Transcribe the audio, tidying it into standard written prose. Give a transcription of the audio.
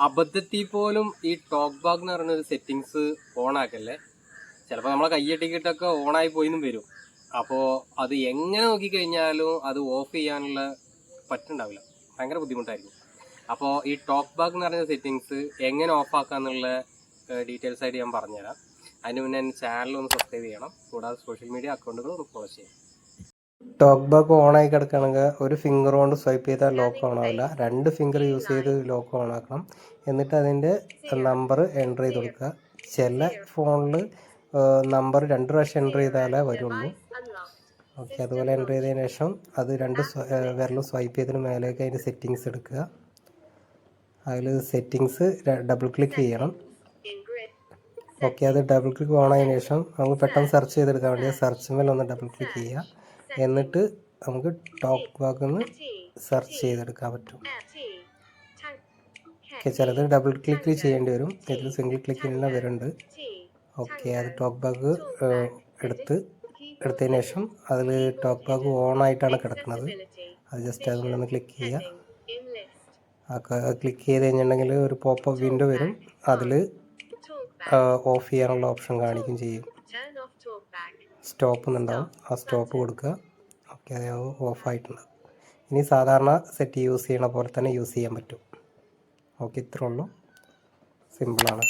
അബദ്ധത്തിൽ പോലും ഈ ടോക്ക് ബാഗ് എന്ന് പറയുന്ന ഒരു സെറ്റിങ്സ് ഓൺ ആക്കല്ലേ. ചിലപ്പോൾ നമ്മളെ കയ്യട്ടിക്കിട്ടൊക്കെ ഓണായി പോയിന്നും വരും. അപ്പോൾ അത് എങ്ങനെ നോക്കിക്കഴിഞ്ഞാലും അത് ഓഫ് ചെയ്യാനുള്ള പറ്റുണ്ടാവില്ല, ഭയങ്കര ബുദ്ധിമുട്ടായിരിക്കും. അപ്പോൾ ഈ ടോക്ക് ബാഗ് എന്ന് പറയുന്ന സെറ്റിങ്സ് എങ്ങനെ ഓഫ് ആക്കാന്നുള്ള ഡീറ്റെയിൽസ് ആയിട്ട് ഞാൻ പറഞ്ഞുതരാം. അതിന് മുന്നേ എൻ്റെ ചാനൽ ഒന്ന് സബ്സ്ക്രൈബ് ചെയ്യണം, കൂടാതെ സോഷ്യൽ മീഡിയ അക്കൗണ്ടുകൾ ഒന്ന് ഫോളോ ചെയ്യണം. ടോക്ക് ബാഗ് ഓണായി കിടക്കുകയാണെങ്കിൽ ഒരു ഫിംഗർ കൊണ്ട് സ്വൈപ്പ് ചെയ്താൽ ലോക്ക് ഓൺ ആവില്ല. 2 ഫിംഗർ യൂസ് ചെയ്ത് ലോക്ക് ഓൺ ആക്കണം. എന്നിട്ട് അതിൻ്റെ നമ്പർ എൻ്റർ ചെയ്ത് കൊടുക്കുക. ചില ഫോണിൽ നമ്പർ 2 പ്രാവശ്യം എൻ്റർ ചെയ്താലേ വരുള്ളൂ. ഓക്കെ, അതുപോലെ എൻ്റർ ചെയ്തതിന് ശേഷം അത് 2 വിരലും സ്വൈപ്പ് ചെയ്തതിന് മേലേക്ക് അതിൻ്റെ സെറ്റിങ്സ് എടുക്കുക. അതിൽ സെറ്റിങ്സ് ഡബിൾ ക്ലിക്ക് ചെയ്യണം. ഓക്കെ, അത് ഡബിൾ ക്ലിക്ക് ഓൺ ആയതിനു ശേഷം നമുക്ക് പെട്ടെന്ന് സെർച്ച് ചെയ്തെടുക്കാൻ വേണ്ടി സെർച്ച് മേൽ ഒന്ന് ഡബിൾ ക്ലിക്ക് ചെയ്യുക. എന്നിട്ട് നമുക്ക് ടോക്ക് ബാഗ് ഒന്ന് സെർച്ച് ചെയ്തെടുക്കാൻ പറ്റും. ഓക്കെ, ചിലത് ഡബിൾ ക്ലിക്ക് ചെയ്യേണ്ടി വരും, ഇതിൽ സിംഗിൾ ക്ലിക്ക് തന്നെ വരുന്നുണ്ട്. ഓക്കെ, അത് ടോക്ക് ബാഗ് എടുത്തതിന് ശേഷം അതിൽ ടോക്ക് ബാഗ് ഓൺ ആയിട്ടാണ് കിടക്കുന്നത്. അത് ജസ്റ്റ് അതിലൊന്ന് ക്ലിക്ക് ചെയ്യുക. ക്ലിക്ക് ചെയ്ത് കഴിഞ്ഞിട്ടുണ്ടെങ്കിൽ ഒരു പോപ്പപ്പ് വിൻഡോ വരും. അതിൽ ഓഫ് ചെയ്യാനുള്ള ഓപ്ഷൻ കാണിക്കും ചെയ്യും. സ്റ്റോപ്പ് എന്നുണ്ടാവും, ആ സ്റ്റോപ്പ് കൊടുക്കുക. ഓക്കെ, അത് ഓഫ് ആയിട്ടുണ്ട്. ഇനി സാധാരണ സെറ്റ് യൂസ് ചെയ്യണ പോലെ തന്നെ യൂസ് ചെയ്യാൻ പറ്റും. ഓക്കെ, ഇത്രേ ഉള്ളൂ, സിമ്പിളാണ്.